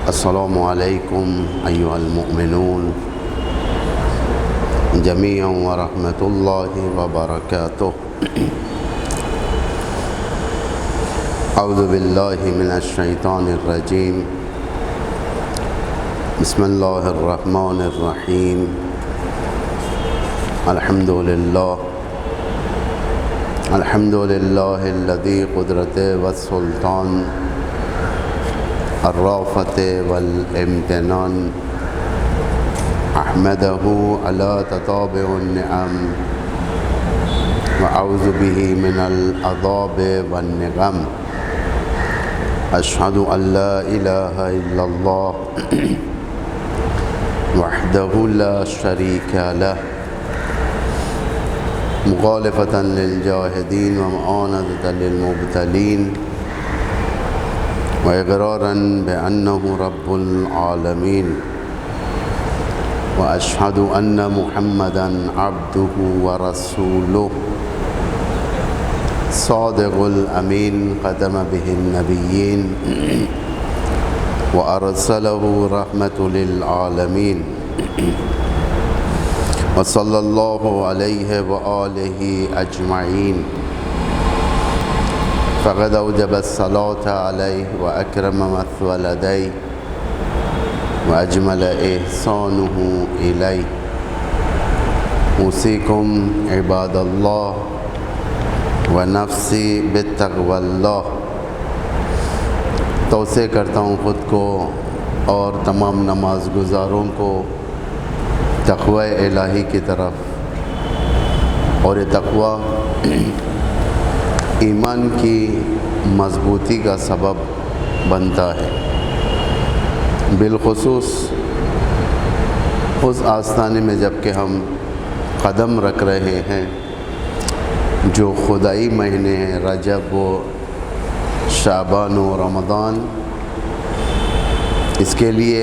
السلام علیکم ایھا المؤمنون جمیعا ورحمۃ اللہ وبرکاتہ۔ اعوذ باللہ من الشیطان الرجیم، بسم اللہ الرحمن الرحیم۔ الحمد للہ الذی قدرت والسلطان الرافت والامتنان، احمدہ علی تتابع النعم واعوذ بہ من العذاب والنقم۔ اشہد ان لا الہ الا اللہ وحدہ لا شریک لہ، مخالفۃ للجاہدین ومعاندۃ للمبتلین، وإقرارا بأنه رب العالمين، وأشهد أن محمدا عبده ورسوله صادق الأمين، ختم به النبيين وأرسله رحمة للعالمين، وصلى الله عليه وآله أجمعين، فقد أوجب الصلاة عليه وأكرم مثوى لديه وأجمل إحسانه إليه۔ أوصيكم عباد الله ونفسي بتقوى الله۔ توصیہ کرتا ہوں خود کو اور تمام نماز گزاروں کو تقوی الہی کی طرف، اور یہ تقوی ایمان کی مضبوطی کا سبب بنتا ہے، بالخصوص اس آستانے میں جب کہ ہم قدم رکھ رہے ہیں جو خدائی مہینے ہیں، رجب و شعبان و رمضان۔ اس کے لیے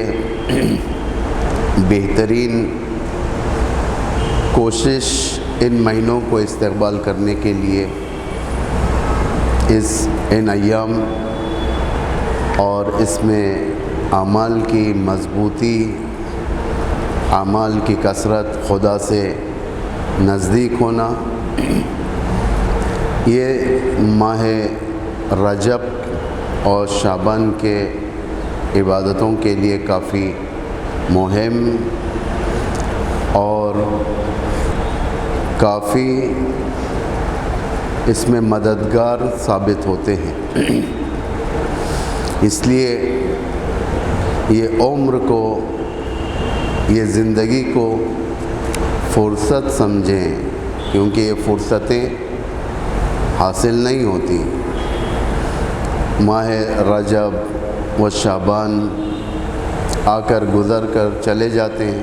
بہترین کوشش ان مہینوں کو استقبال کرنے کے لیے ان ایام اور اس میں اعمال کی مضبوطی، اعمال کی کثرت، خدا سے نزدیک ہونا، یہ ماہ رجب اور شعبان کے عبادتوں کے لیے کافی مہم اور کافی اس میں مددگار ثابت ہوتے ہیں۔ اس لیے یہ عمر کو، یہ زندگی کو فرصت سمجھیں، کیونکہ یہ فرصتیں حاصل نہیں ہوتی۔ ماہ رجب و شعبان آ کر گزر کر چلے جاتے ہیں،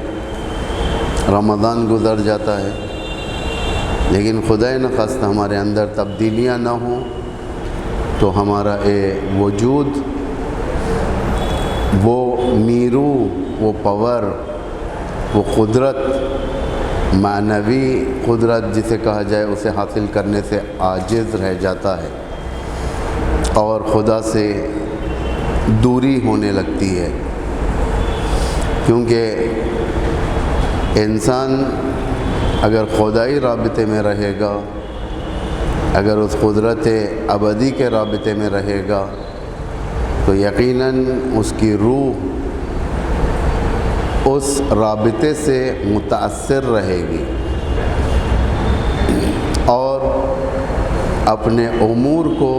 رمضان گزر جاتا ہے، لیکن خدا نخواستہ ہمارے اندر تبدیلیاں نہ ہوں تو ہمارا وجود، وہ نیرو، وہ پاور، وہ قدرت، معنوی قدرت جسے کہا جائے، اسے حاصل کرنے سے عاجز رہ جاتا ہے اور خدا سے دوری ہونے لگتی ہے، کیونکہ انسان اگر خدائی رابطے میں رہے گا، اگر اس قدرت ابدی کے رابطے میں رہے گا تو یقیناً اس کی روح اس رابطے سے متاثر رہے گی اور اپنے امور کو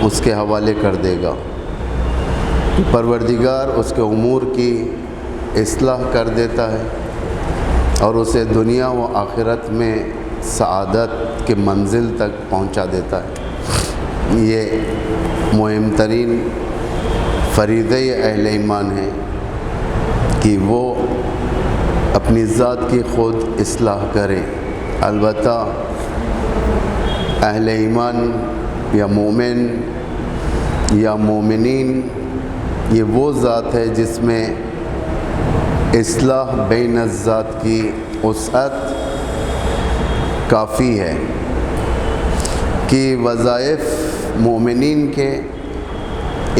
اس کے حوالے کر دے گا۔ پروردگار اس کے امور کی اصلاح کر دیتا ہے اور اسے دنیا و آخرت میں سعادت کے منزل تک پہنچا دیتا ہے۔ یہ مہم ترین فریضہ اہل ایمان ہے کہ وہ اپنی ذات کی خود اصلاح کرے۔ البتہ اہل ایمان یا مومن یا مومنین، یہ وہ ذات ہے جس میں اصلاح بین الذات کی وسعت کافی ہے کہ وظائف مومنین کے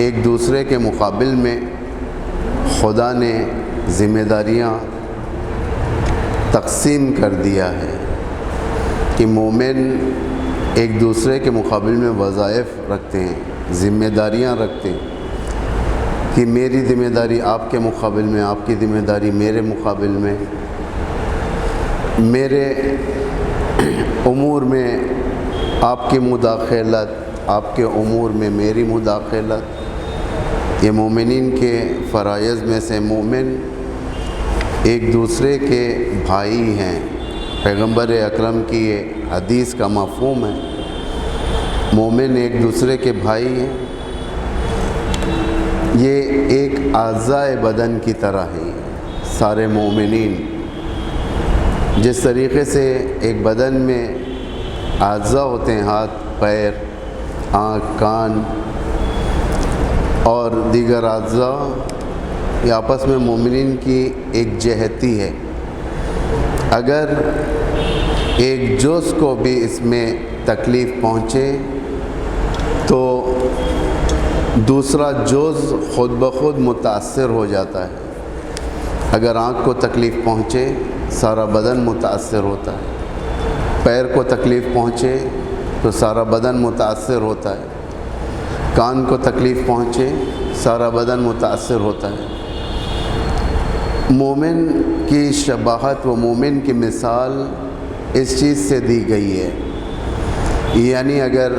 ایک دوسرے کے مقابل میں خدا نے ذمہ داریاں تقسیم کر دیا ہے کہ مومن ایک دوسرے کے مقابل میں وظائف رکھتے ہیں، ذمہ داریاں رکھتے ہیں کہ میری ذمہ داری آپ کے مقابل میں، آپ کی ذمہ داری میرے مقابل میں، میرے امور میں آپ کی مداخلت، آپ کے امور میں میری مداخلت۔ یہ مومنین کے فرائض میں سے مومن ایک دوسرے کے بھائی ہیں۔ پیغمبر اکرم کی یہ حدیث کا مفہوم ہے، مومن ایک دوسرے کے بھائی ہیں۔ یہ ایک اعضائے بدن کی طرح ہے۔ سارے مومنین جس طریقے سے ایک بدن میں اعضاء ہوتے ہیں، ہاتھ، پیر، آنکھ، کان اور دیگر اعضاء، یہ آپس میں مومنین کی ایک جہتی ہے۔ اگر ایک جز کو بھی اس میں تکلیف پہنچے تو دوسرا جز خود بخود متاثر ہو جاتا ہے۔ اگر آنکھ کو تکلیف پہنچے سارا بدن متاثر ہوتا ہے، پیر کو تکلیف پہنچے تو سارا بدن متاثر ہوتا ہے، کان کو تکلیف پہنچے سارا بدن متاثر ہوتا ہے۔ مومن کی شباہت و مومن کی مثال اس چیز سے دی گئی ہے، یعنی اگر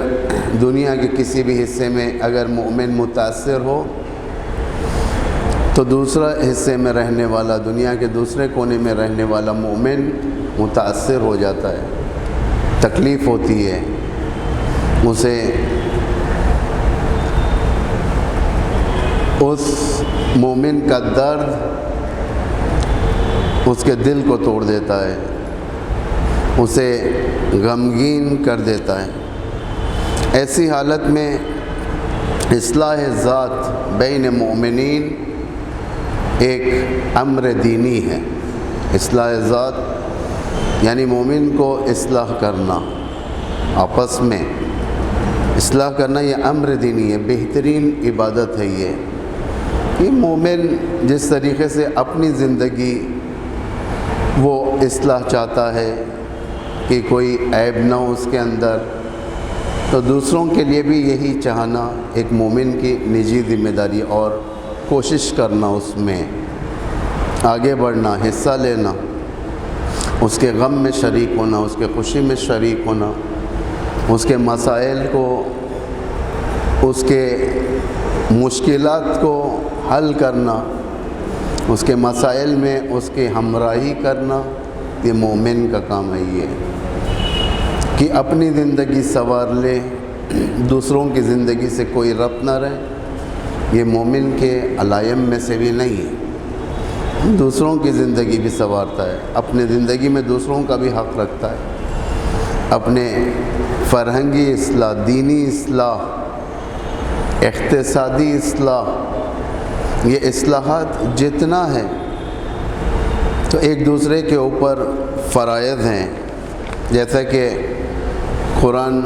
دنیا کے کسی بھی حصے میں اگر مومن متاثر ہو تو دوسرا حصے میں رہنے والا، دنیا کے دوسرے کونے میں رہنے والا مومن متاثر ہو جاتا ہے، تکلیف ہوتی ہے اسے، اس مومن کا درد اس کے دل کو توڑ دیتا ہے، اسے غمگین کر دیتا ہے۔ ایسی حالت میں اصلاح ذات بین مومنین ایک امر دینی ہے۔ اصلاح ذات یعنی مومن کو اصلاح کرنا، آپس میں اصلاح کرنا، یہ امر دینی ہے، بہترین عبادت ہے یہ مومن جس طریقے سے اپنی زندگی وہ اصلاح چاہتا ہے کہ کوئی عیب نہ ہو اس کے اندر، تو دوسروں کے لیے بھی یہی چاہنا ایک مومن کی نجی ذمہ داری، اور کوشش کرنا اس میں آگے بڑھنا، حصہ لینا، اس کے غم میں شریک ہونا، اس کے خوشی میں شریک ہونا، اس کے مسائل کو، اس کے مشکلات کو حل کرنا، اس کے مسائل میں اس کی ہمراہی کرنا، یہ مومن کا کام ہے، یہ کہ اپنی زندگی سنوار لے، دوسروں کی زندگی سے کوئی ربط نہ رہے۔ یہ مومن کے علائم میں سے بھی نہیں ہے، دوسروں کی زندگی بھی سنوارتا ہے، اپنی زندگی میں دوسروں کا بھی حق رکھتا ہے، اپنے فرہنگی اصلاح، دینی اصلاح، اقتصادی اصلاح، یہ اصلاحات جتنا ہے تو ایک دوسرے کے اوپر فرائض ہیں، جیسا کہ قرآن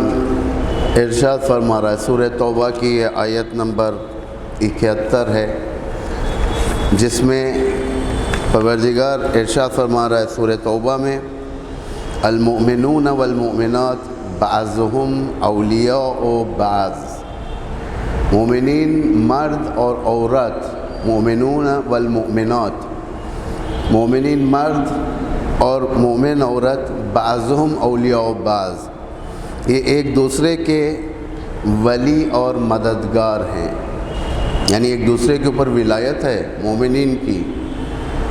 ارشاد فرما رہا ہے، سورہ توبہ کی یہ آیت نمبر 71 ہے، جس میں پروردگار ارشاد فرما رہا ہے سورہ توبہ میں، المؤمنون والمؤمنات بعضهم اولیاء بعض، مومنین مرد اور عورت، مومنون والمؤمنات، مومنین مرد اور مومن عورت، بعضهم اولیاء بعض، یہ ایک دوسرے کے ولی اور مددگار ہیں، یعنی ایک دوسرے کے اوپر ولایت ہے مومنین کی۔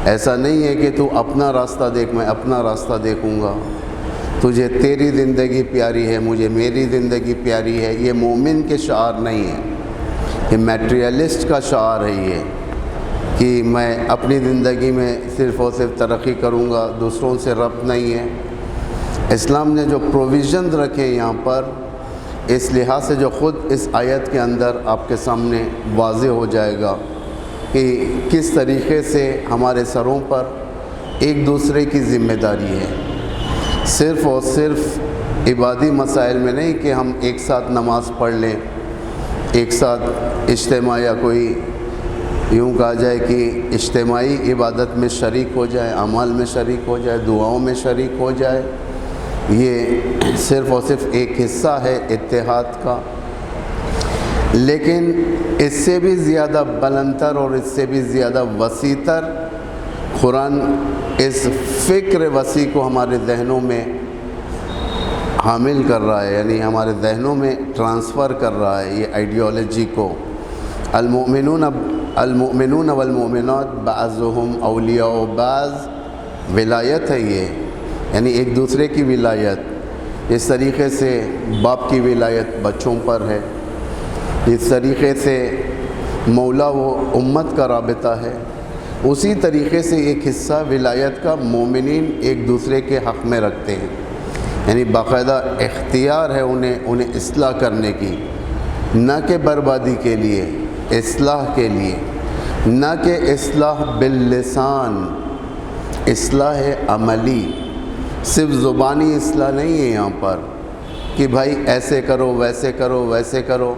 ایسا نہیں ہے کہ تو اپنا راستہ دیکھ، میں اپنا راستہ دیکھوں گا، تجھے تیری زندگی پیاری ہے، مجھے میری زندگی پیاری ہے، یہ مومن کے شعار نہیں ہے، یہ میٹریلسٹ کا شعار ہے، یہ کہ میں اپنی زندگی میں صرف اور صرف ترقی کروں گا، دوسروں سے ربط نہیں ہے۔ اسلام نے جو پروویژنز رکھے یہاں پر، اس لحاظ سے جو خود اس آیت کے اندر آپ کے سامنے واضح ہو جائے گا کہ کس طریقے سے ہمارے سروں پر ایک دوسرے کی ذمہ داری ہے، صرف اور صرف عبادی مسائل میں نہیں کہ ہم ایک ساتھ نماز پڑھ لیں، ایک ساتھ اجتماع یا کوئی یوں کہا جائے کہ اجتماعی عبادت میں شریک ہو جائے، اعمال میں شریک ہو جائے، دعاؤں میں شریک ہو جائے، یہ صرف اور صرف ایک حصہ ہے اتحاد کا۔ لیکن اس سے بھی زیادہ بلندتر اور اس سے بھی زیادہ وسیع تر قرآن اس فکر وسیع کو ہمارے ذہنوں میں حامل کر رہا ہے، یعنی ہمارے ذہنوں میں ٹرانسفر کر رہا ہے یہ آئیڈیالوجی کو۔ المؤمنون والمؤمنات بعضهم اولیاء بعض، ولایت ہے یہ، یعنی ایک دوسرے کی ولایت۔ اس طریقے سے باپ کی ولایت بچوں پر ہے، اس طریقے سے مولا و امت کا رابطہ ہے، اسی طریقے سے ایک حصہ ولایت کا مومنین ایک دوسرے کے حق میں رکھتے ہیں، یعنی باقاعدہ اختیار ہے انہیں اصلاح کرنے کی، نہ کہ بربادی کے لیے، اصلاح کے لیے، نہ کہ اصلاح باللسان، اصلاح عملی، صرف زبانی اصلاح نہیں ہے یہاں پر کہ بھائی ایسے کرو ویسے کرو ویسے کرو۔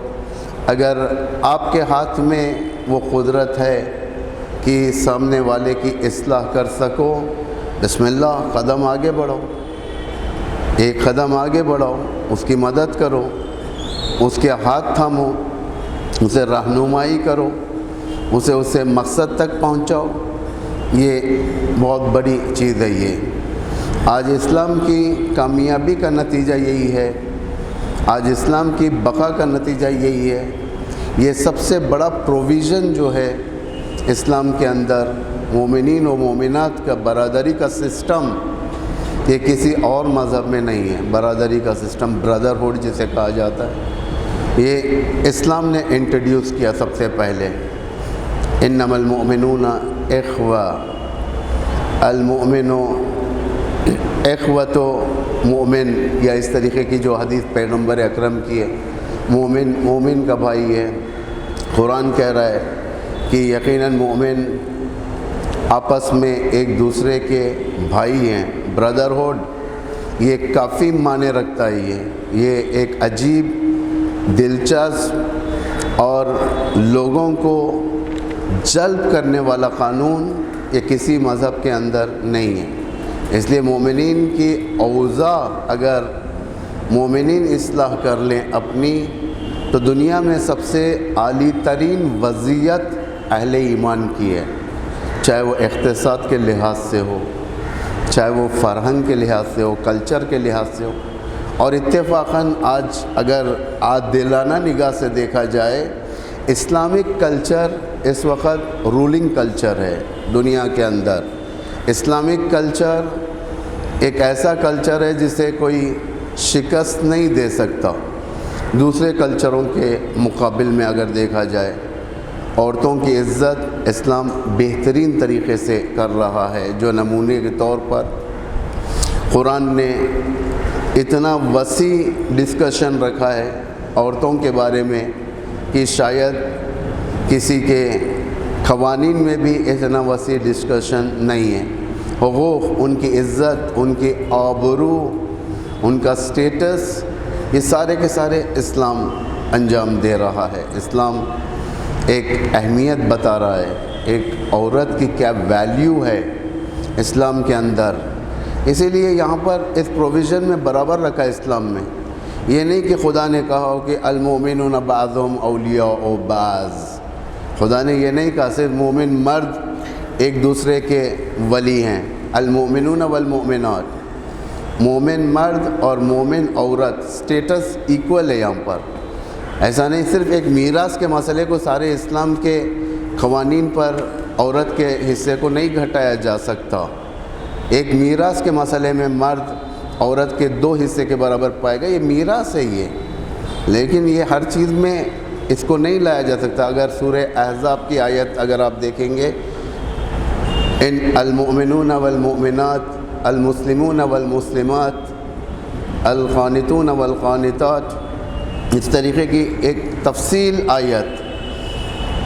اگر آپ کے ہاتھ میں وہ قدرت ہے کہ سامنے والے کی اصلاح کر سکو، بسم اللہ، قدم آگے بڑھو، ایک قدم آگے بڑھاؤ، اس کی مدد کرو، اس کے ہاتھ تھامو، اسے رہنمائی کرو، اسے مقصد تک پہنچاؤ۔ یہ بہت بڑی چیز ہے۔ یہ آج اسلام کی کامیابی کا نتیجہ یہی ہے، آج اسلام کی بقا کا نتیجہ یہی ہے۔ یہ سب سے بڑا پروویژن جو ہے اسلام کے اندر، مومنین و مومنات کا برادری کا سسٹم، یہ کسی اور مذہب میں نہیں ہے۔ برادری کا سسٹم، بردرہڈ جسے کہا جاتا ہے، یہ اسلام نے انٹروڈیوس کیا سب سے پہلے۔ انما المؤمنون اخوہ، المؤمن اخوۃ مومن، یا اس طریقے کی جو حدیث پیغمبر اکرم کی ہے، مومن مومن کا بھائی ہے۔ قرآن کہہ رہا ہے کہ یقیناً مومن آپس میں ایک دوسرے کے بھائی ہیں۔ بردرہڈ یہ کافی معنی رکھتا ہے۔ یہ ایک عجیب، دلچسپ اور لوگوں کو جلب کرنے والا قانون یہ کسی مذہب کے اندر نہیں ہے۔ اس لیے مومنین کی اوضاع اگر مومنین اصلاح کر لیں اپنی، تو دنیا میں سب سے عالی ترین وضعیت اہل ایمان کی ہے، چاہے وہ اقتصاد کے لحاظ سے ہو، چاہے وہ فرہنگ کے لحاظ سے ہو، کلچر کے لحاظ سے ہو۔ اور اتفاقاً آج اگر عادلانہ نگاہ سے دیکھا جائے، اسلامک کلچر اس وقت رولنگ کلچر ہے دنیا کے اندر۔ اسلامک کلچر ایک ایسا کلچر ہے جسے کوئی شکست نہیں دے سکتا۔ دوسرے کلچروں کے مقابل میں اگر دیکھا جائے، عورتوں کی عزت اسلام بہترین طریقے سے کر رہا ہے۔ جو نمونے کے طور پر قرآن نے اتنا وسیع ڈسکشن رکھا ہے عورتوں کے بارے میں کہ شاید کسی کے قوانین میں بھی اتنا وسیع ڈسکشن نہیں ہے۔ حقوق، ان کی عزت، ان کی آبرو، ان کا سٹیٹس، یہ سارے کے سارے اسلام انجام دے رہا ہے۔ اسلام ایک اہمیت بتا رہا ہے، ایک عورت کی کیا ویلیو ہے اسلام کے اندر۔ اسی لیے یہاں پر اس پروویژن میں برابر رکھا ہے اسلام میں۔ یہ نہیں کہ خدا نے کہا ہو کہ المؤمنون بعضهم اولیاء بعض، خدا نے یہ نہیں کہا صرف مومن مرد ایک دوسرے کے ولی ہیں۔ المؤمنون والمؤمنات، مومن مرد اور مومن عورت سٹیٹس ایکول ہے یہاں پر۔ ایسا نہیں صرف ایک میراث کے مسئلے کو سارے اسلام کے قوانین پر عورت کے حصے کو نہیں گھٹایا جا سکتا۔ ایک میراث کے مسئلے میں مرد عورت کے 2 حصے کے برابر پائے گا، یہ میراث ہے یہ، لیکن یہ ہر چیز میں اس کو نہیں لایا جا سکتا۔ اگر سورہ احزاب کی آیت اگر آپ دیکھیں گے، ان المؤمنون والمؤمنات، المسلمون والمسلمات، القانتون والقانتات، اس طریقے کی ایک تفصیل آیت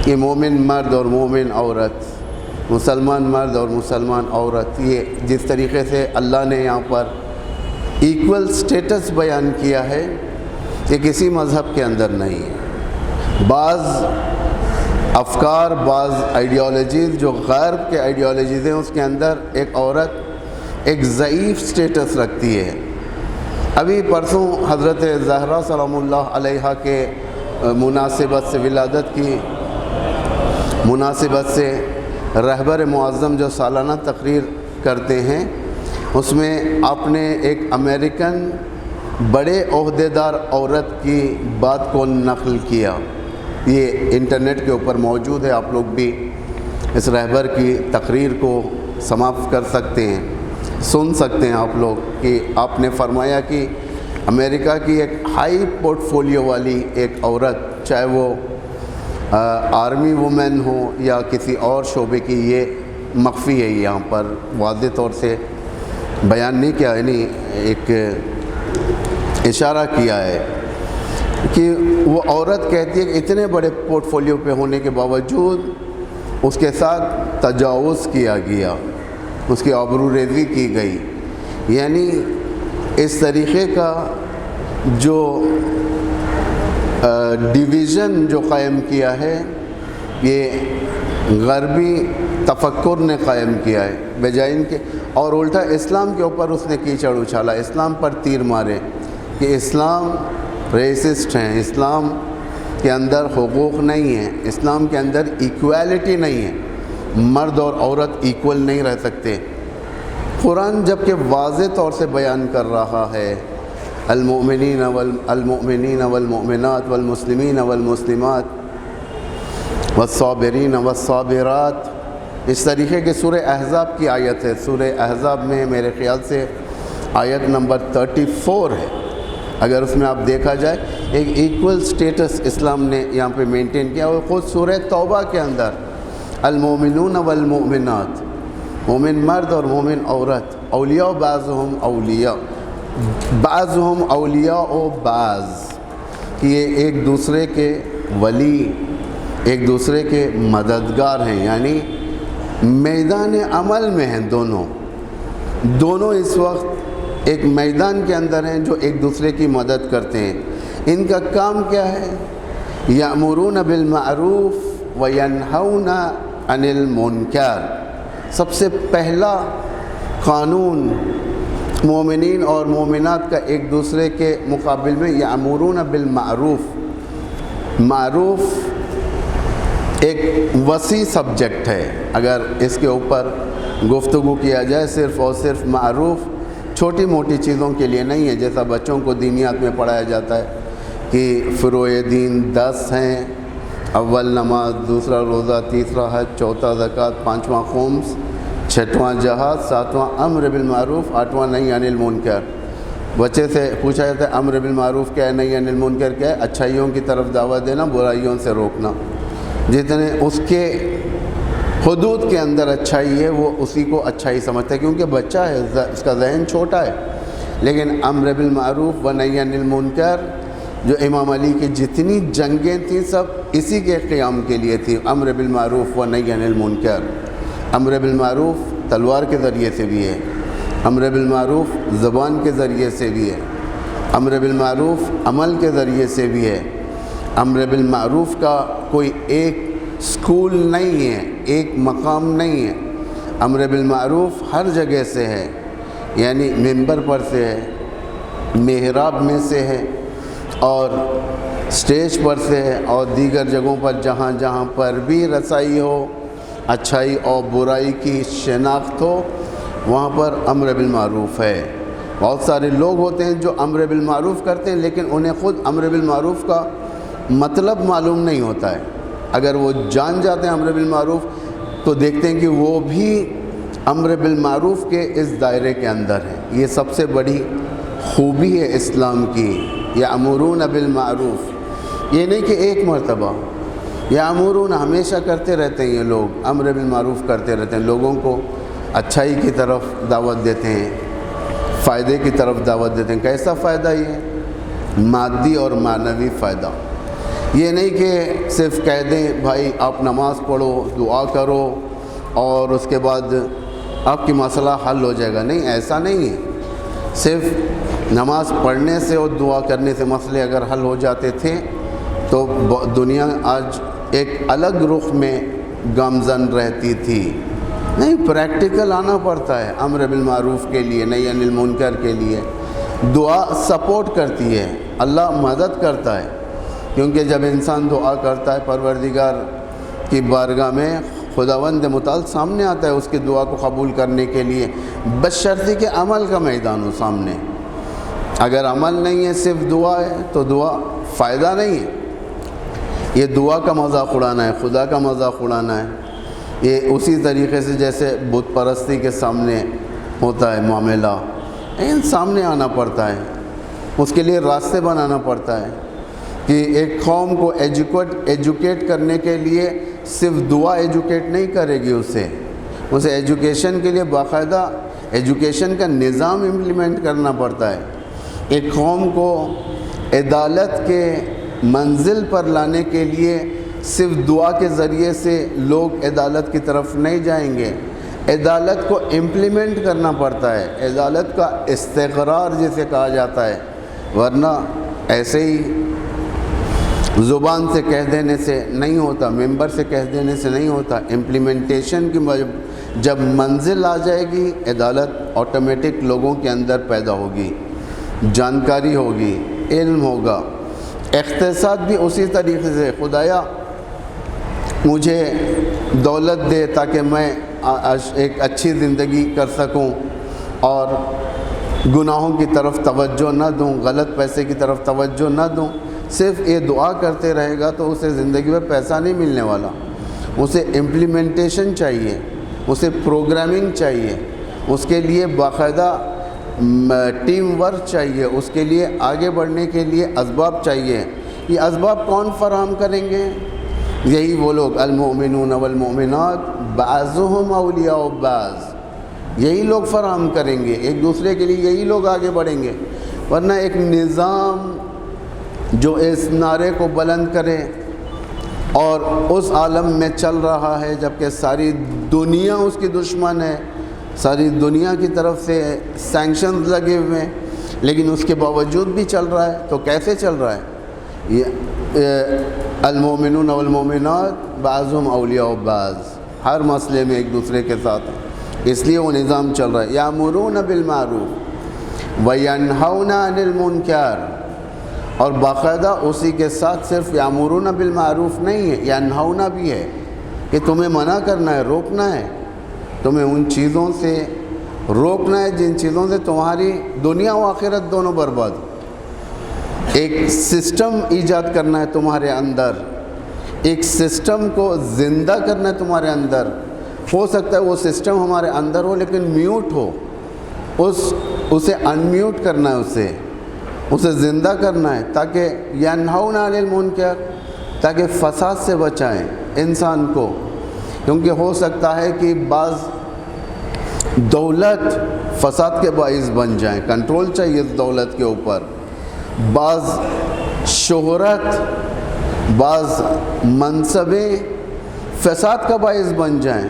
کہ مومن مرد اور مومن عورت، مسلمان مرد اور مسلمان عورت، یہ جس طریقے سے اللہ نے یہاں پر ایکول سٹیٹس بیان کیا ہے، یہ کسی مذہب کے اندر نہیں ہے۔ بعض افکار، بعض آئیڈیالوجیز جو غرب کے آئیڈیالوجیز ہیں، اس کے اندر ایک عورت ایک ضعیف سٹیٹس رکھتی ہے۔ ابھی پرسوں حضرت زہرا سلام اللہ علیہا کے مناسبت سے، ولادت کی مناسبت سے رہبر معظم جو سالانہ تقریر کرتے ہیں، اس میں آپ نے ایک امریکن بڑے عہدیدار عورت کی بات کو نقل کیا۔ یہ انٹرنیٹ کے اوپر موجود ہے، آپ لوگ بھی اس رہبر کی تقریر کو سماعت کر سکتے ہیں، سن سکتے ہیں آپ لوگ، کہ آپ نے فرمایا کہ امریکہ کی ایک ہائی پورٹ فولیو والی ایک عورت، چاہے وہ آرمی وومن ہو یا کسی اور شعبے کی، یہ مخفی ہے، یہاں پر واضح طور سے بیان نہیں کیا، یعنی ایک اشارہ کیا ہے کہ وہ عورت کہتی ہے کہ اتنے بڑے پورٹ فولیو پہ ہونے کے باوجود اس کے ساتھ تجاوز کیا گیا، اس کی آبرو ریزی کی گئی۔ یعنی اس طریقے کا جو ڈویژن جو قائم کیا ہے، یہ غربی تفکر نے قائم کیا ہے، بجائے ان کے، اور الٹا اسلام کے اوپر اس نے کیچڑ اچھالا، اسلام پر تیر مارے کہ اسلام ریسسٹ ہیں، اسلام کے اندر حقوق نہیں ہیں، اسلام کے اندر ایکویلٹی نہیں ہے، مرد اور عورت ایکول نہیں رہ سکتے۔ قرآن جبکہ واضح طور سے بیان کر رہا ہے المؤمنین والمؤمنات والمسلمین والمسلمات والصابرین والصابرات، اس طریقے کے سورہ احزاب کی آیت ہے، سورہ احزاب میں میرے خیال سے آیت نمبر 34 ہے، اگر اس میں آپ دیکھا جائے ایک ایکول سٹیٹس اسلام نے یہاں پہ مینٹین کیا۔ اور خود سورہ توبہ کے اندر المؤمنون والمؤمنات، مومن مرد اور مومن عورت، اولیاء بعضهم اولیاء، بعضهم اولیاء و بعض، کہ یہ ایک دوسرے کے ولی، ایک دوسرے کے مددگار ہیں، یعنی میدان عمل میں ہیں، دونوں اس وقت ایک میدان کے اندر ہیں جو ایک دوسرے کی مدد کرتے ہیں۔ ان کا کام کیا ہے؟ یأمرون بالمعروف وینہون عن المنکر۔ سب سے پہلا قانون مومنین اور مومنات کا ایک دوسرے کے مقابل میں یأمرون بالمعروف، معروف ایک وسیع سبجیکٹ ہے، اگر اس کے اوپر گفتگو کیا جائے صرف اور صرف معروف چھوٹی موٹی چیزوں کے لیے نہیں ہے، جیسا بچوں کو دینیات میں پڑھایا جاتا ہے کہ فروع دین 10 ہیں، اول نماز، دوسرا روزہ، تیسرا حج، چوتھا زکوٰۃ، پانچواں خمس، چھٹواں جہاد، ساتواں امر بالمعروف، آٹھواں نہی عن المنکر۔ بچے سے پوچھا جاتا ہے امر بالمعروف کیا ہے، نہی عن المنکر کیا ہے؟ اچھائیوں کی طرف دعوت دینا، برائیوں سے روکنا۔ جتنے اس کے حدود کے اندر اچھائی ہے وہ اسی کو اچھائی سمجھتا ہے، کیونکہ بچہ ہے، اس کا ذہن چھوٹا ہے۔ لیکن امر بالمعروف و نہی عن المنکر، جو امام علی کی جتنی جنگیں تھیں سب اسی کے قیام کے لیے تھی، امر بالمعروف و نہی عن المنکر۔ امر بالمعروف تلوار کے ذریعے سے بھی ہے، امر بالمعروف زبان کے ذریعے سے بھی ہے، امر بالمعروف عمل کے ذریعے سے بھی ہے۔ امر بالمعروف کا کوئی ایک سکول نہیں ہے، ایک مقام نہیں ہے، امر بالمعروف ہر جگہ سے ہے، یعنی منبر پر سے ہے، محراب میں سے ہے، اور سٹیج پر سے ہے، اور دیگر جگہوں پر جہاں جہاں پر بھی رسائی ہو، اچھائی اور برائی کی شناخت ہو، وہاں پر امر بالمعروف ہے۔ بہت سارے لوگ ہوتے ہیں جو امر بالمعروف کرتے ہیں لیکن انہیں خود امر بالمعروف کا مطلب معلوم نہیں ہوتا ہے۔ اگر وہ جان جاتے ہیں امر بالمعروف تو دیکھتے ہیں کہ وہ بھی امر بالمعروف کے اس دائرے کے اندر ہے۔ یہ سب سے بڑی خوبی ہے اسلام کی، یأمرون بالمعروف، یہ نہیں کہ ایک مرتبہ، یأمرون ہمیشہ کرتے رہتے ہیں، یہ لوگ امر بالمعروف کرتے رہتے ہیں، لوگوں کو اچھائی کی طرف دعوت دیتے ہیں، فائدے کی طرف دعوت دیتے ہیں۔ کیسا فائدہ؟ یہ مادی اور معنوی فائدہ۔ یہ نہیں کہ صرف کہہ دیں بھائی آپ نماز پڑھو، دعا کرو اور اس کے بعد آپ کی مسئلہ حل ہو جائے گا، نہیں، ایسا نہیں ہے۔ صرف نماز پڑھنے سے اور دعا کرنے سے مسئلے اگر حل ہو جاتے تھے تو دنیا آج ایک الگ رخ میں گامزن رہتی تھی. نہیں، پریکٹیکل آنا پڑتا ہے. امر بالمعروف کے لیے، نہی عن المنکر کے لیے دعا سپورٹ کرتی ہے، اللہ مدد کرتا ہے. کیونکہ جب انسان دعا کرتا ہے پروردگار کی بارگاہ میں، خداوند متعال سامنے آتا ہے اس کی دعا کو قبول کرنے کے لیے، بشرطی کہ عمل کا میدان ہو سامنے. اگر عمل نہیں ہے، صرف دعا ہے، تو دعا فائدہ نہیں ہے. یہ دعا کا مذاق اڑانا ہے، خدا کا مذاق اڑانا ہے. یہ اسی طریقے سے جیسے بت پرستی کے سامنے ہوتا ہے معاملہ، سامنے آنا پڑتا ہے. اس کے لیے راستے بنانا پڑتا ہے کہ ایک قوم کو ایجوکیٹ کرنے کے لیے صرف دعا ایجوکیٹ نہیں کرے گی، اسے ایجوکیشن کے لیے باقاعدہ ایجوکیشن کا نظام امپلیمنٹ کرنا پڑتا ہے. ایک قوم کو عدالت کے منزل پر لانے کے لیے صرف دعا کے ذریعے سے لوگ عدالت کی طرف نہیں جائیں گے. عدالت کو امپلیمنٹ کرنا پڑتا ہے، عدالت کا استقرار جسے کہا جاتا ہے. ورنہ ایسے ہی زبان سے کہہ دینے سے نہیں ہوتا، ممبر سے کہہ دینے سے نہیں ہوتا. امپلیمنٹیشن کی جب منزل آ جائے گی، عدالت آٹومیٹک لوگوں کے اندر پیدا ہوگی، جانکاری ہوگی، علم ہوگا. اقتصاد بھی اسی طریقے سے، خدایا مجھے دولت دے تاکہ میں ایک اچھی زندگی کر سکوں اور گناہوں کی طرف توجہ نہ دوں، غلط پیسے کی طرف توجہ نہ دوں. صرف یہ دعا کرتے رہے گا تو اسے زندگی میں پیسہ نہیں ملنے والا. اسے امپلیمنٹیشن چاہیے، اسے پروگرامنگ چاہیے، اس کے لیے باقاعدہ ٹیم ورک چاہیے، اس کے لیے آگے بڑھنے کے لیے اسباب چاہیے. یہ اسباب کون فراہم کریں گے؟ یہی وہ لوگ، المؤمنون والمؤمنات بعضهم اولیاء بعض، یہی لوگ فراہم کریں گے ایک دوسرے کے لیے، یہی لوگ آگے بڑھیں گے. ورنہ ایک نظام جو اس نعرے کو بلند کرے اور اس عالم میں چل رہا ہے جبکہ ساری دنیا اس کی دشمن ہے، ساری دنیا کی طرف سے سینکشنز لگے ہوئے ہیں، لیکن اس کے باوجود بھی چل رہا ہے، تو کیسے چل رہا ہے؟ یہ المؤمنون والمؤمنات بعضهم اولیاء بعض، ہر مسئلے میں ایک دوسرے کے ساتھ ہیں، اس لیے وہ نظام چل رہا ہے. یامرون بالمعروف وینہون عن المنکر، اور باقاعدہ اسی کے ساتھ صرف یامرون بالمعروف نہیں ہے، ینہون بھی ہے کہ تمہیں منع کرنا ہے، روکنا ہے، تمہیں ان چیزوں سے روکنا ہے جن چیزوں سے تمہاری دنیا و آخرت دونوں برباد. ایک سسٹم ایجاد کرنا ہے تمہارے اندر، ایک سسٹم کو زندہ کرنا ہے تمہارے اندر. ہو سکتا ہے وہ سسٹم ہمارے اندر ہو لیکن میوٹ ہو، اسے انمیوٹ کرنا ہے، اسے زندہ کرنا ہے تاکہ ینہون عن المنکر، تاکہ فساد سے بچائیں انسان کو. کیونکہ ہو سکتا ہے کہ بعض دولت فساد کے باعث بن جائیں، کنٹرول چاہیے دولت کے اوپر. بعض شہرت، بعض منصبیں فساد کا باعث بن جائیں،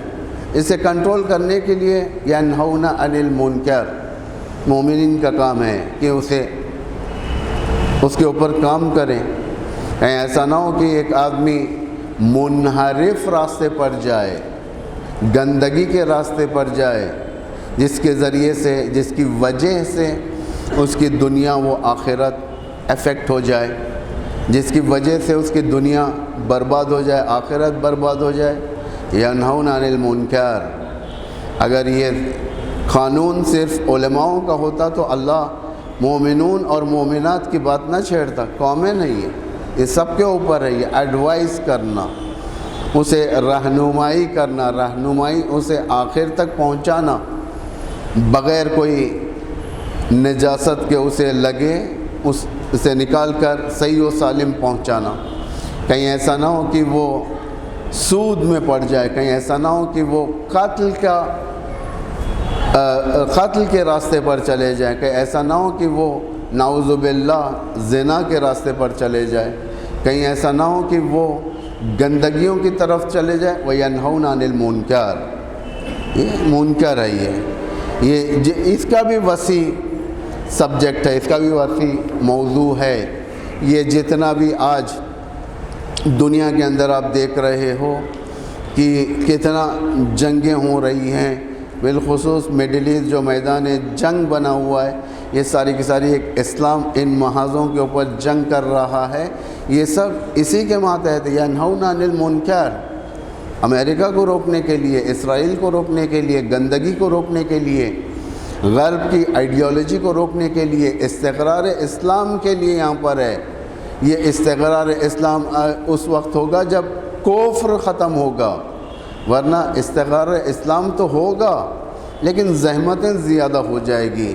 اسے کنٹرول کرنے کے لیے ینہون عن المنکر مومنین کا کام ہے کہ اس کے اوپر کام کریں. کہیں ایسا نہ ہو کہ ایک آدمی منحرف راستے پر جائے، گندگی کے راستے پر جائے، جس کے ذریعے سے، جس کی وجہ سے اس کی دنیا و آخرت افیکٹ ہو جائے، جس کی وجہ سے اس کی دنیا برباد ہو جائے، آخرت برباد ہو جائے. ینہون عن المنکر. اگر یہ قانون صرف علماؤں کا ہوتا تو اللہ مومنون اور مومنات کی بات نہ چھیڑتا. قومیں نہیں ہے، یہ سب کے اوپر ہے. یہ ایڈوائز کرنا، اسے رہنمائی کرنا، رہنمائی اسے آخر تک پہنچانا بغیر کوئی نجاست کے اسے لگے، اسے نکال کر صحیح و سالم پہنچانا. کہیں ایسا نہ ہو کہ وہ سود میں پڑ جائے، کہیں ایسا نہ ہو کہ وہ قتل کے راستے پر چلے جائیں، کہیں ایسا نہ ہو کہ وہ نعوذ باللہ زنا کے راستے پر چلے جائے، کہیں ایسا نہ ہو کہ وہ گندگیوں کی طرف چلے جائے. وَيَنْهَوْنَ عَنِ الْمُنْكَرِ، یہ منکر ہے. یہ اس کا بھی وسیع سبجیکٹ ہے، اس کا بھی وسیع موضوع ہے. یہ جتنا بھی آج دنیا کے اندر آپ دیکھ رہے ہو کہ کتنا جنگیں ہو رہی ہیں، بالخصوص مڈل ایسٹ جو میدان جنگ بنا ہوا ہے، یہ ساری کی ساری ایک اسلام ان محاذوں کے اوپر جنگ کر رہا ہے۔ یہ سب اسی کے ماتحت ینہون عن المنکر، امریکہ کو روکنے کے لیے، اسرائیل کو روکنے کے لیے، گندگی کو روکنے کے لیے، غرب کی آئیڈیالوجی کو روکنے کے لیے، استقرار اسلام کے لیے یہاں پر ہے۔ یہ استقرار اسلام اس وقت ہوگا جب کفر ختم ہوگا، ورنہ استقرار اسلام تو ہوگا لیکن زحمتیں زیادہ ہو جائے گی۔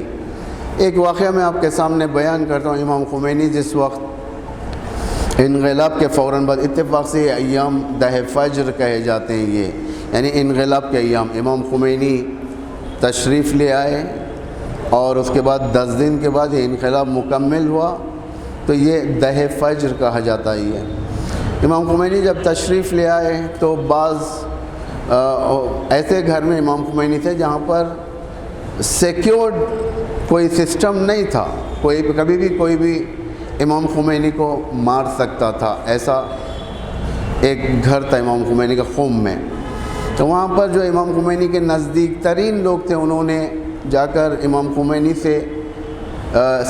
ایک واقعہ میں آپ کے سامنے بیان کرتا ہوں۔ امام خمینی جس وقت انقلاب کے فوراً بعد، اتفاق سے یہ ایام دہ فجر کہے جاتے ہیں، یہ یعنی انقلاب کے ایام، امام خمینی تشریف لے آئے اور اس کے بعد 10 دن کے بعد یہ انقلاب مکمل ہوا، تو یہ دہ فجر کہا جاتا ہے۔ یہ امام خمینی جب تشریف لے آئے تو بعض ایسے گھر میں امام خمینی تھے جہاں پر سیکیورڈ کوئی سسٹم نہیں تھا، کبھی بھی کوئی بھی امام خمینی کو مار سکتا تھا، ایسا ایک گھر تھا امام خمینی کا قم میں۔ تو وہاں پر جو امام خمینی کے نزدیک ترین لوگ تھے، انہوں نے جا کر امام خمینی سے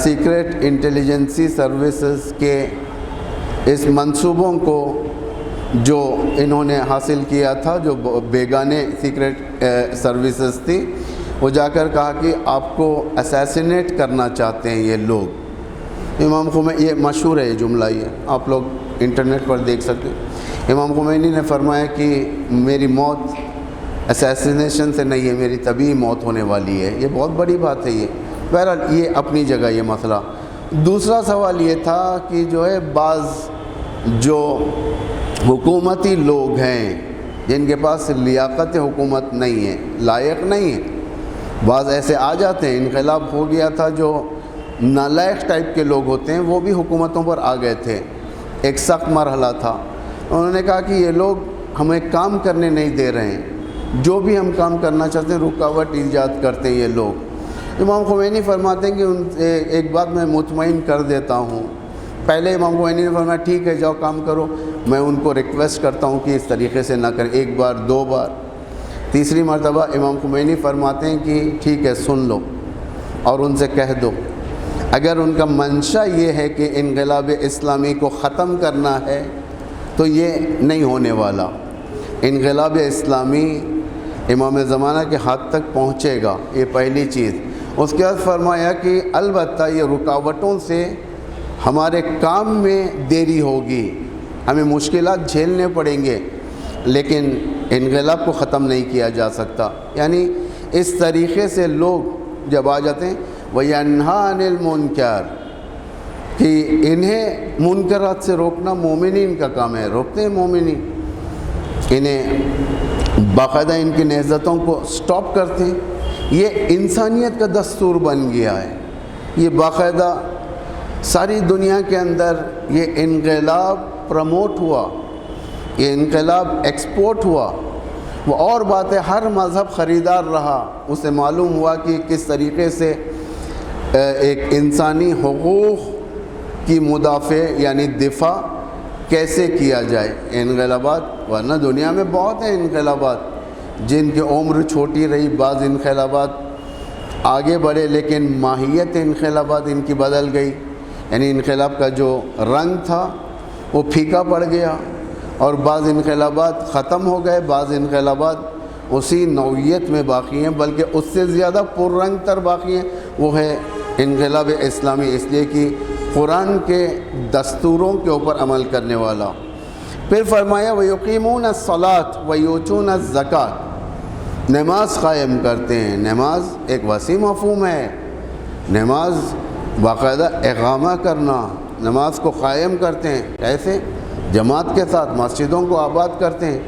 سیکرٹ انٹیلیجنسی سروسز کے اس منصوبوں کو جو انہوں نے حاصل کیا تھا، جو بیگانے سیکرٹ سروسز تھی، وہ جا کر کہا کہ آپ کو اسیسینیٹ کرنا چاہتے ہیں یہ لوگ۔ امام خمینی، یہ مشہور ہے یہ جملہ، یہ آپ لوگ انٹرنیٹ پر دیکھ سکتے ہیں۔ امام خمینی نے فرمایا کہ میری موت اسیسینیشن سے نہیں ہے، میری طبیعی موت ہونے والی ہے۔ یہ بہت بڑی بات ہے یہ۔ بہرحال یہ اپنی جگہ یہ مسئلہ۔ دوسرا سوال یہ تھا کہ جو ہے بعض جو حکومتی لوگ ہیں جن کے پاس لیاقت حکومت نہیں ہے، لائق نہیں ہے، بعض ایسے آ جاتے ہیں، انقلاب ہو گیا تھا، جو نالائق ٹائپ کے لوگ ہوتے ہیں وہ بھی حکومتوں پر آ گئے تھے، ایک سخت مرحلہ تھا۔ انہوں نے کہا کہ یہ لوگ ہمیں کام کرنے نہیں دے رہے ہیں، جو بھی ہم کام کرنا چاہتے ہیں رکاوٹ ایجاد کرتے ہیں یہ لوگ۔ امام خمینی فرماتے ہیں کہ ان سے ایک بات میں مطمئن کر دیتا ہوں۔ پہلے امام خمینی نے فرمایا ٹھیک ہے جاؤ کام کرو، میں ان کو ریکویسٹ کرتا ہوں کہ اس طریقے سے نہ کریں، ایک بار 2 بار، تیسری مرتبہ امام خمینی فرماتے ہیں کہ ٹھیک ہے سن لو اور ان سے کہہ دو، اگر ان کا منشا یہ ہے کہ انقلاب اسلامی کو ختم کرنا ہے تو یہ نہیں ہونے والا۔ انقلاب اسلامی امام زمانہ کے ہاتھ تک پہنچے گا، یہ پہلی چیز۔ اس کے بعد فرمایا کہ البتہ یہ رکاوٹوں سے ہمارے کام میں دیری ہوگی، ہمیں مشکلات جھیلنے پڑیں گے، لیکن انقلاب کو ختم نہیں کیا جا سکتا۔ یعنی اس طریقے سے لوگ جب آ جاتے ہیں وَيَنْهَا عَنِ الْمُنْكَرِ، کہ انہیں منکرات سے روکنا مومنین کا کام ہے، روکتے ہیں مومنین، انہیں باقاعدہ ان کی نہضتوں کو سٹاپ کرتے ہیں۔ یہ انسانیت کا دستور بن گیا ہے، یہ باقاعدہ ساری دنیا کے اندر یہ انقلاب پروموٹ ہوا، یہ انقلاب ایکسپورٹ ہوا۔ وہ اور بات ہے ہر مذہب خریدار رہا، اسے معلوم ہوا کہ کس طریقے سے ایک انسانی حقوق کی مدافع یعنی دفاع کیسے کیا جائے۔ انقلابات، ورنہ دنیا میں بہت ہیں انقلابات جن کی عمر چھوٹی رہی، بعض انقلابات آگے بڑھے لیکن ماہیت انقلابات ان کی بدل گئی، یعنی انقلاب کا جو رنگ تھا وہ پھیکا پڑ گیا، اور بعض انقلابات ختم ہو گئے، بعض انقلابات اسی نوعیت میں باقی ہیں بلکہ اس سے زیادہ پررنگ تر باقی ہیں، وہ ہے انقلاب اسلامی، اس لیے کہ قرآن کے دستوروں کے اوپر عمل کرنے والا۔ پھر فرمایا وَيُقِيمُونَ الصَّلَاةَ وَيُؤْتُونَ الزَّكَاةَ، نماز قائم کرتے ہیں۔ نماز ایک وسیع مفہوم ہے، نماز باقاعدہ اقامہ کرنا، نماز کو قائم کرتے ہیں، ایسے جماعت کے ساتھ مسجدوں کو آباد کرتے ہیں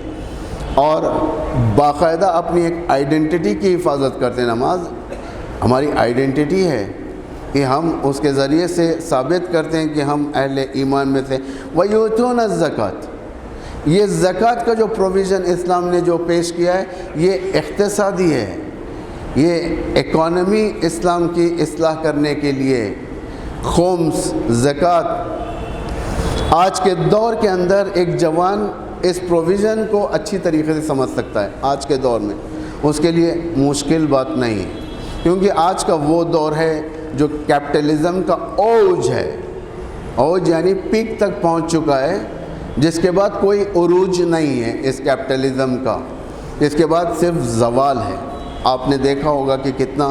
اور باقاعدہ اپنی ایک آئیڈینٹی کی حفاظت کرتے ہیں۔ نماز ہماری آئیڈینٹی ہے کہ ہم اس کے ذریعے سے ثابت کرتے ہیں کہ ہم اہل ایمان میں سے۔ وَيُؤْتُونَ الزَّكَاةَ، یہ زکوٰۃ کا جو پروویژن اسلام نے جو پیش کیا ہے یہ اقتصادی ہے، یہ اکانومی اسلام کی اصلاح کرنے کے لیے خمس زکوٰۃ آج کے دور کے اندر ایک جوان اس پروویژن کو اچھی طریقے سے سمجھ سکتا ہے آج کے دور میں، اس کے لیے مشکل بات نہیں ہے، کیونکہ آج کا وہ دور ہے جو کیپٹلزم کا اوج ہے، اوج یعنی پیک تک پہنچ چکا ہے، جس کے بعد کوئی عروج نہیں ہے اس کیپٹلزم کا، اس کے بعد صرف زوال ہے۔ آپ نے دیکھا ہوگا کہ کتنا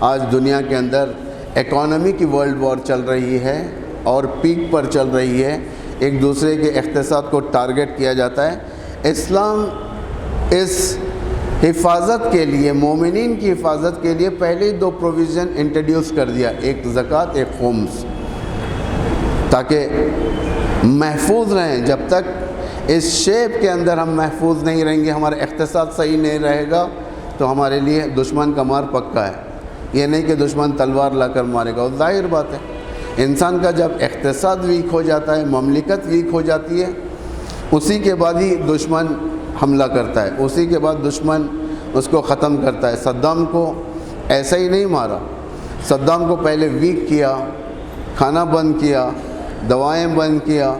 آج دنیا کے اندر اکانومی کی ورلڈ وار چل رہی ہے اور پیک پر چل رہی ہے، ایک دوسرے کے اقتصاد کو ٹارگٹ کیا جاتا ہے۔ اسلام اس حفاظت کے لیے، مومنین کی حفاظت کے لیے پہلے 2 پروویژن انٹروڈیوس کر دیا، ایک زکوٰۃ، ایک خمس، تاکہ محفوظ رہیں۔ جب تک اس شیپ کے اندر ہم محفوظ نہیں رہیں گے، ہمارا اقتصاد صحیح نہیں رہے گا، تو ہمارے لیے دشمن کا مار پکا ہے۔ یہ نہیں کہ دشمن تلوار لا کر مارے گا، اور ظاہر بات ہے انسان کا جب اقتصاد ویک ہو جاتا ہے، مملکت ویک ہو جاتی ہے، اسی کے بعد ہی دشمن حملہ کرتا ہے، اسی کے بعد دشمن اس کو ختم کرتا ہے۔ صدام کو ایسا ہی نہیں مارا، صدام کو پہلے ویک کیا، کھانا بند کیا، دوائیں بند کیا،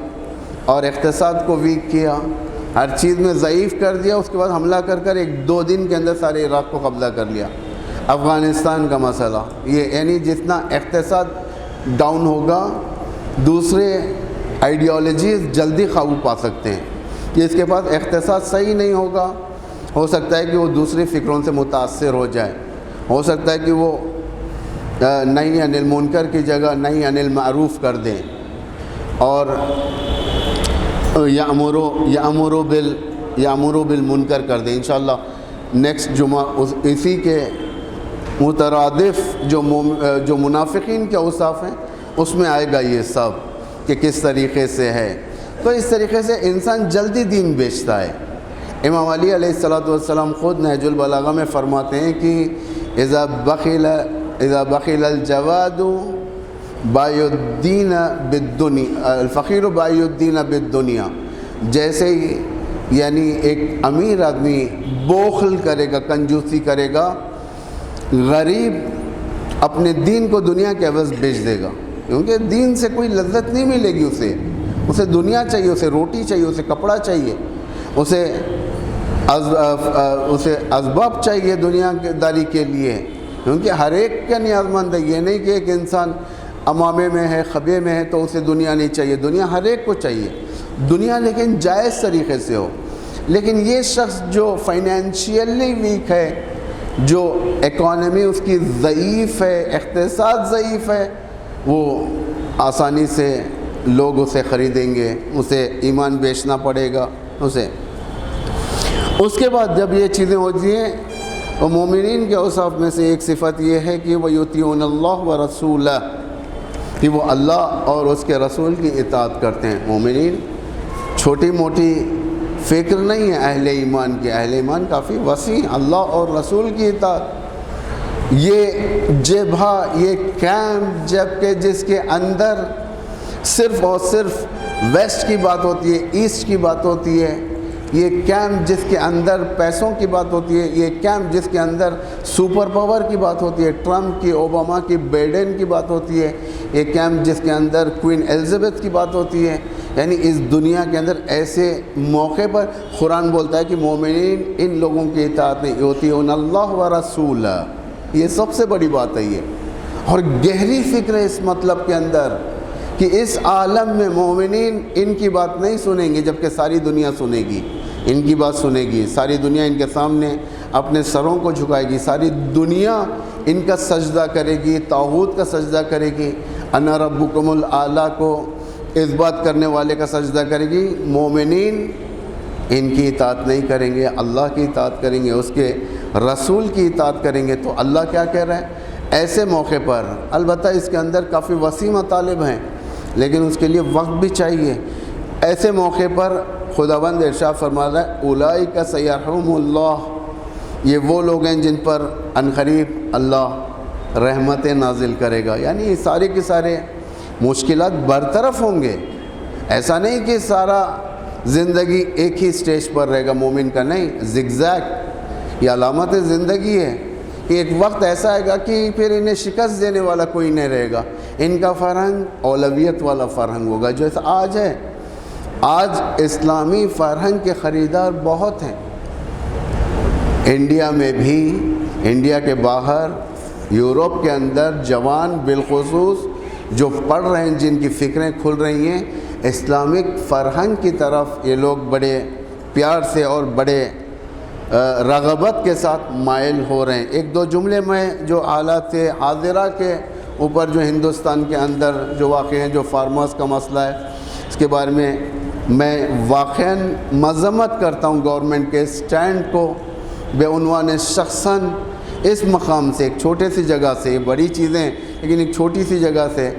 اور اقتصاد کو ویک کیا، ہر چیز میں ضعیف کر دیا، اس کے بعد حملہ کر کر 1-2 دن کے اندر سارے عراق کو قبضہ کر لیا۔ افغانستان کا مسئلہ یہ، یعنی جتنا اقتصاد ڈاؤن ہوگا دوسرے آئیڈیالوجیز جلدی قابو پا سکتے ہیں، کہ اس کے پاس اقتصاد صحیح نہیں ہوگا، ہو سکتا ہے کہ وہ دوسری فکروں سے متاثر ہو جائے، ہو سکتا ہے کہ وہ نہی عن المنکر کی جگہ نہی عن المعروف کر دیں، اور یامرو بالمنکر کر دیں۔ انشاءاللہ نیکسٹ جمعہ اسی کے مترادف جو منافقین کے اوصاف ہیں اس میں آئے گا یہ سب، کہ کس طریقے سے ہے۔ تو اس طریقے سے انسان جلدی دین بیچتا ہے۔ امام علی علیہ السلام خود نہج البلاغہ میں فرماتے ہیں کہ اذا بخل الجواد بائی الدین بالدنیا، الفقیر بائی الدین بالدنیا، جیسے ہی یعنی ایک امیر آدمی بخل کرے گا، کنجوسی کرے گا، غریب اپنے دین کو دنیا کے عوض بیچ دے گا، کیونکہ دین سے کوئی لذت نہیں ملے گی، اسے دنیا چاہیے، اسے روٹی چاہیے، اسے کپڑا چاہیے، اسے اسباب چاہیے دنیا داری کے لیے، کیونکہ ہر ایک کا نیاز مند ہے۔ یہ نہیں کہ ایک انسان امامے میں ہے، خبے میں ہے تو اسے دنیا نہیں چاہیے، دنیا ہر ایک کو چاہیے دنیا، لیکن جائز طریقے سے ہو۔ لیکن یہ شخص جو فائنینشیلی ویک ہے، جو اکانومی اس کی ضعیف ہے، اقتصاد ضعیف ہے، وہ آسانی سے لوگ اسے خریدیں گے، اسے ایمان بیچنا پڑے گا اسے۔ اس کے بعد جب یہ چیزیں ہوتی ہیں، اور مومنین کے اوصاف میں سے ایک صفت یہ ہے کہ وَيُطِيعُونَ اللَّهَ وَرَسُولَهُ، کہ وہ اللہ اور اس کے رسول کی اطاعت کرتے ہیں۔ مومنین چھوٹی موٹی فکر نہیں ہے اہل ایمان کی، اہل ایمان کافی وسیع، اللہ اور رسول کی اطاعت۔ یہ جبہہ، یہ کیمپ، جبکہ جس کے اندر صرف اور صرف ویسٹ کی بات ہوتی ہے، ایسٹ کی بات ہوتی ہے، یہ کیمپ جس کے اندر پیسوں کی بات ہوتی ہے، یہ کیمپ جس کے اندر سپر پاور کی بات ہوتی ہے، ٹرمپ کی، اوباما کی، بائیڈن کی بات ہوتی ہے، یہ کیمپ جس کے اندر کوئین الزبتھ کی بات ہوتی ہے، یعنی اس دنیا کے اندر ایسے موقع پر قرآن بولتا ہے کہ مومنین ان لوگوں کی اطاعت نہیں، یطیعون اللہ ورسولہ، یہ سب سے بڑی بات ہے یہ، اور گہری فکر ہے اس مطلب کے اندر کہ اس عالم میں مومنین ان کی بات نہیں سنیں گے، جبکہ ساری دنیا سنے گی، ان کی بات سنے گی، ساری دنیا ان کے سامنے اپنے سروں کو جھکائے گی، ساری دنیا ان کا سجدہ کرے گی، طاغوت کا سجدہ کرے گی، انا ربکم الاعلی کو اس بات کرنے والے کا سجدہ کرے گی۔ مومنین ان کی اطاعت نہیں کریں گے، اللہ کی اطاعت کریں گے، اس کے رسول کی اطاعت کریں گے۔ تو اللہ کیا کہہ رہا ہے ایسے موقع پر؟ البتہ اس کے اندر کافی وسیع مطالب ہیں، لیکن اس کے لیے وقت بھی چاہیے۔ ایسے موقع پر خداوند ارشاد فرما رہا ہے اولئک سیرحمهم اللہ، یہ وہ لوگ ہیں جن پر عنقریب اللہ رحمتیں نازل کرے گا، یعنی یہ سارے کے سارے مشکلات برطرف ہوں گے۔ ایسا نہیں کہ سارا زندگی ایک ہی سٹیج پر رہے گا مومن کا، نہیں، زگزیگ، یہ علامت زندگی ہے کہ ایک وقت ایسا آئے گا کہ پھر انہیں شکست دینے والا کوئی نہیں رہے گا، ان کا فرہنگ اولویت والا فرہنگ ہوگا، جو آج ہے آج اسلامی فرہنگ کے خریدار بہت ہیں، انڈیا میں بھی، انڈیا کے باہر، یورپ کے اندر جوان بالخصوص جو پڑھ رہے ہیں، جن کی فکریں کھل رہی ہیں، اسلامک فرہنگ کی طرف یہ لوگ بڑے پیار سے اور بڑے رغبت کے ساتھ مائل ہو رہے ہیں۔ ایک دو جملے میں جو حالات حاضرہ کے اوپر جو ہندوستان کے اندر جو واقع ہیں، جو فارمرز کا مسئلہ ہے، اس کے بارے میں واقعاً مذمت کرتا ہوں گورنمنٹ کے سٹینڈ کو بے عنوان شخصاً اس مقام سے، ایک چھوٹے سی جگہ سے، یہ بڑی چیزیں لیکن ایک چھوٹی سی جگہ سے،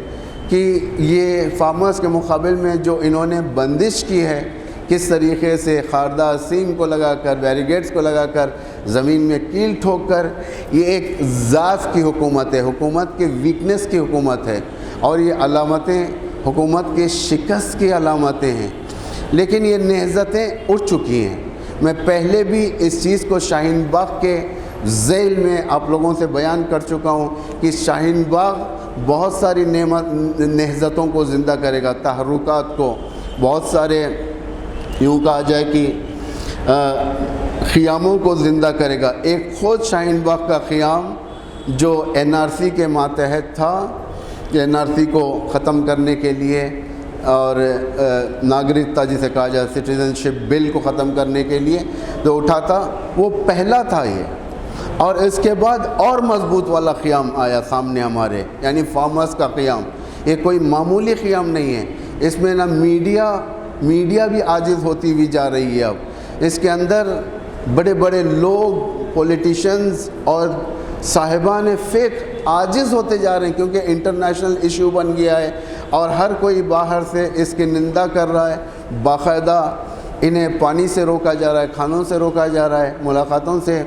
کہ یہ فارمرز کے مقابل میں جو انہوں نے بندش کی ہے، کس طریقے سے خاردہ سیم کو لگا کر، بیریگیٹس کو لگا کر، زمین میں کیل ٹھوک کر، یہ ایک ضعف کی حکومت ہے، حکومت کے ویکنس کی حکومت ہے، اور یہ علامتیں حکومت کے شکست کی علامتیں ہیں۔ لیکن یہ نہضتیں اٹھ چکی ہیں۔ میں پہلے بھی اس چیز کو شاہین باغ کے ذیل میں آپ لوگوں سے بیان کر چکا ہوں کہ شاہین باغ بہت ساری نہضتوں کو زندہ کرے گا، تحرکات کو، بہت سارے یوں کہا جائے کہ خیاموں کو زندہ کرے گا۔ ایک خود شاہین باغ کا خیام جو این آر سی کے ماتحت تھا، کہ این آر سی کو ختم کرنے کے لیے اور ناگرکتا جسے کہا جائے سٹیزن شپ بل کو ختم کرنے کے لیے جو اٹھا تھا، وہ پہلا تھا یہ، اور اس کے بعد اور مضبوط والا قیام آیا سامنے ہمارے، یعنی فارمرز کا قیام۔ یہ کوئی معمولی قیام نہیں ہے، اس میں نہ میڈیا بھی عاجز ہوتی ہوئی جا رہی ہے۔ اب اس کے اندر بڑے بڑے لوگ، پولیٹیشنز اور صاحبان فقہ عاجز ہوتے جا رہے ہیں، کیونکہ انٹرنیشنل ایشو بن گیا ہے اور ہر کوئی باہر سے اس کی نندا کر رہا ہے۔ باقاعدہ انہیں پانی سے روکا جا رہا ہے، کھانوں سے روکا جا رہا ہے، ملاقاتوں سے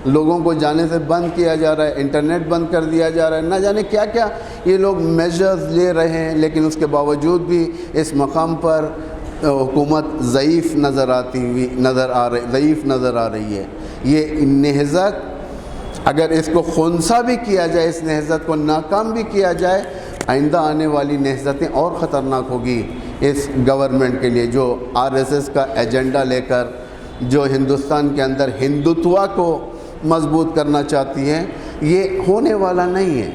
لوگوں کو جانے سے بند کیا جا رہا ہے، انٹرنیٹ بند کر دیا جا رہا ہے، نہ جانے کیا کیا یہ لوگ میجرز لے رہے ہیں۔ لیکن اس کے باوجود بھی اس مقام پر حکومت ضعیف نظر آ رہی ہے۔ یہ نہضت اگر اس کو خنثی بھی کیا جائے، اس نہضت کو ناکام بھی کیا جائے، آئندہ آنے والی نہضتیں اور خطرناک ہوگی اس گورنمنٹ کے لیے، جو آر ایس ایس کا ایجنڈا لے کر جو ہندوستان کے اندر ہندوتوا کو مضبوط کرنا چاہتی ہے۔ یہ ہونے والا نہیں ہے۔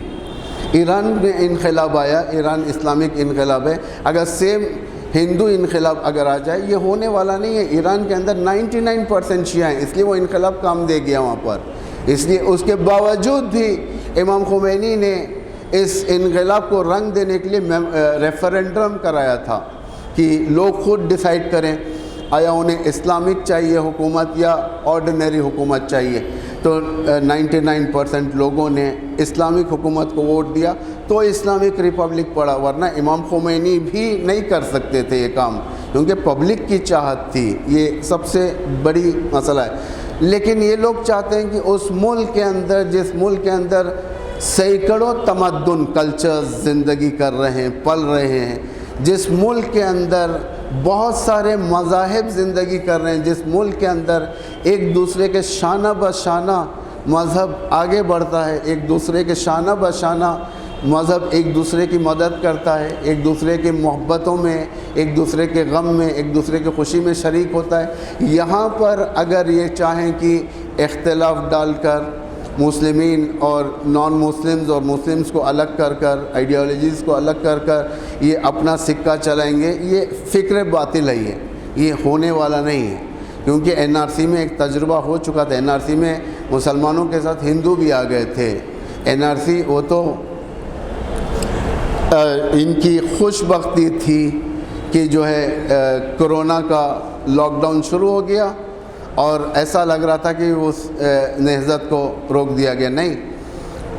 ایران میں انقلاب آیا، ایران اسلامک انقلاب ہے، اگر سیم ہندو انقلاب اگر آ جائے، یہ ہونے والا نہیں ہے۔ ایران کے اندر 99% شیعہ ہیں، اس لیے وہ انقلاب کام دے گیا وہاں پر۔ اس لیے اس کے باوجود بھی امام خمینی نے اس انقلاب کو رنگ دینے کے لیے ریفرنڈم کرایا تھا کہ لوگ خود ڈیسائیڈ کریں آیا انہیں اسلامک چاہیے حکومت یا آرڈینری حکومت چاہیے۔ تو 99% لوگوں نے اسلامک حکومت کو ووٹ دیا تو اسلامک ریپبلک پڑا، ورنہ امام خمینی بھی نہیں کر سکتے تھے یہ کام، کیونکہ پبلک کی چاہت تھی۔ یہ سب سے بڑی مسئلہ ہے۔ لیکن یہ لوگ چاہتے ہیں کہ اس ملک کے اندر، جس ملک کے اندر سینکڑوں تمدن کلچرز زندگی کر رہے ہیں، پل رہے ہیں، جس ملک کے اندر بہت سارے مذاہب زندگی کر رہے ہیں، جس ملک کے اندر ایک دوسرے کے شانہ بہ شانہ مذہب آگے بڑھتا ہے، ایک دوسرے کے شانہ بہ شانہ مذہب ایک دوسرے کی مدد کرتا ہے، ایک دوسرے کے محبتوں میں، ایک دوسرے کے غم میں، ایک دوسرے کے خوشی میں شریک ہوتا ہے۔ یہاں پر اگر یہ چاہیں کہ اختلاف ڈال کر مسلمین اور نان مسلمز اور مسلمز کو الگ کر کر، آئیڈیالوجیز کو الگ کر کر یہ اپنا سکہ چلائیں گے، یہ فکر باطل ہے، یہ ہونے والا نہیں ہے۔ کیونکہ این آر سی میں ایک تجربہ ہو چکا تھا، این آر سی میں مسلمانوں کے ساتھ ہندو بھی آ گئے تھے۔ این آر سی وہ تو ان کی خوش بختی تھی کہ جو ہے کرونا کا لاک ڈاؤن شروع ہو گیا اور ایسا لگ رہا تھا کہ اس نہضت کو روک دیا گیا۔ نہیں،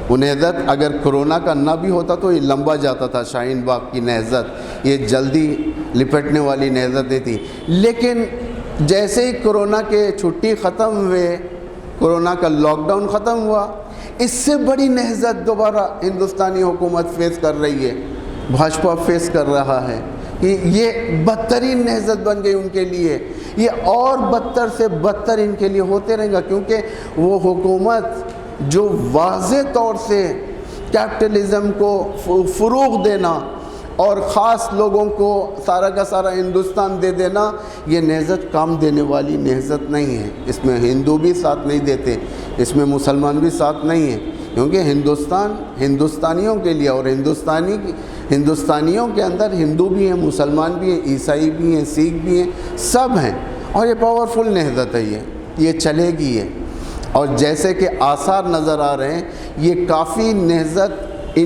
وہ نہضت اگر کرونا کا نہ بھی ہوتا تو یہ لمبا جاتا تھا۔ شاہین باغ کی نہضت یہ جلدی لپٹنے والی نہضتیں تھیں، لیکن جیسے ہی کرونا کے چھٹی ختم ہوئے، کرونا کا لاک ڈاؤن ختم ہوا، اس سے بڑی نہضت دوبارہ ہندوستانی حکومت فیس کر رہی ہے، بھاجپا فیس کر رہا ہے کہ یہ بدترین نہضت بن گئی ان کے لیے۔ یہ اور بدتر سے بدتر ان کے لیے ہوتے رہے گا، کیونکہ وہ حکومت جو واضح طور سے کیپٹلزم کو فروغ دینا، اور خاص لوگوں کو سارا کا سارا ہندوستان دے دینا، یہ نہضت کام دینے والی نہضت نہیں ہے۔ اس میں ہندو بھی ساتھ نہیں دیتے، اس میں مسلمان بھی ساتھ نہیں ہیں، کیونکہ ہندوستان ہندوستانیوں کے لیے، اور ہندوستانیوں کے اندر ہندو بھی ہیں، مسلمان بھی ہیں، عیسائی بھی ہیں، سکھ بھی ہیں، سب ہیں، اور یہ پاورفل نہضت ہے، یہ چلے گی یہ۔ اور جیسے کہ آثار نظر آ رہے ہیں، یہ کافی نہضت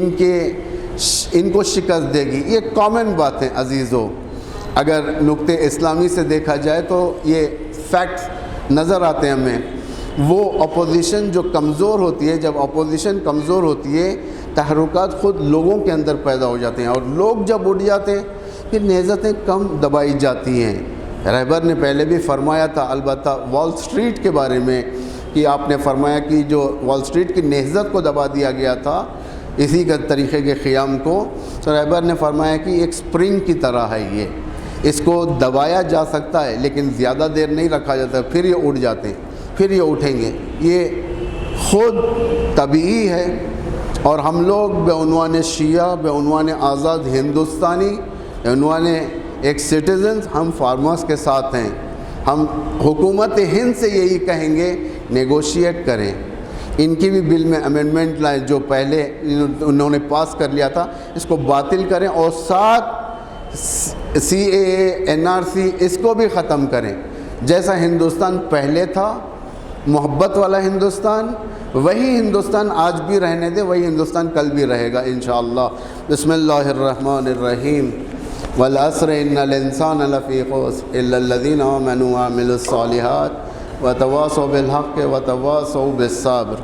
ان کو شکست دے گی۔ یہ کامن بات ہے عزیزو، اگر نقطہ اسلامی سے دیکھا جائے تو یہ فیکٹس نظر آتے ہیں ہمیں۔ وہ اپوزیشن جو کمزور ہوتی ہے، جب اپوزیشن کمزور ہوتی ہے، تحرکات خود لوگوں کے اندر پیدا ہو جاتے ہیں، اور لوگ جب اٹھ جاتے ہیں پھر نہضتیں کم دبائی جاتی ہیں۔ رہبر نے پہلے بھی فرمایا تھا، البتہ وال سٹریٹ کے بارے میں، کہ آپ نے فرمایا کہ جو وال سٹریٹ کی نہضت کو دبا دیا گیا تھا اسی کا طریقے کے قیام کو، تو رہبر نے فرمایا کہ ایک سپرنگ کی طرح ہے، یہ اس کو دبایا جا سکتا ہے لیکن زیادہ دیر نہیں رکھا جاتا، پھر یہ اٹھ جاتے ہیں، پھر یہ اٹھیں گے، یہ خود طبیعی ہے۔ اور ہم لوگ بعنوان شیعہ، بعنوان آزاد ہندوستانی، بعنوان ایک سٹیزنز، ہم فارمرز کے ساتھ ہیں۔ ہم حکومت ہند سے یہی کہیں گے، نیگوشیٹ کریں، ان کی بھی بل میں امینڈمنٹ لائیں، جو پہلے انہوں نے پاس کر لیا تھا اس کو باطل کریں، اور ساتھ CAA NRC اس کو بھی ختم کریں۔ جیسا ہندوستان پہلے تھا، محبت والا ہندوستان، وہی ہندوستان آج بھی رہنے دے، وہی ہندوستان کل بھی رہے گا انشاءاللہ۔ بسم اللہ الرحمن الرحیم۔ والعصر ان الانسان لفی خسر الا الذین آمنوا وعملوا الصالحات وتواصوا بالحق وتواصوا بالصبر۔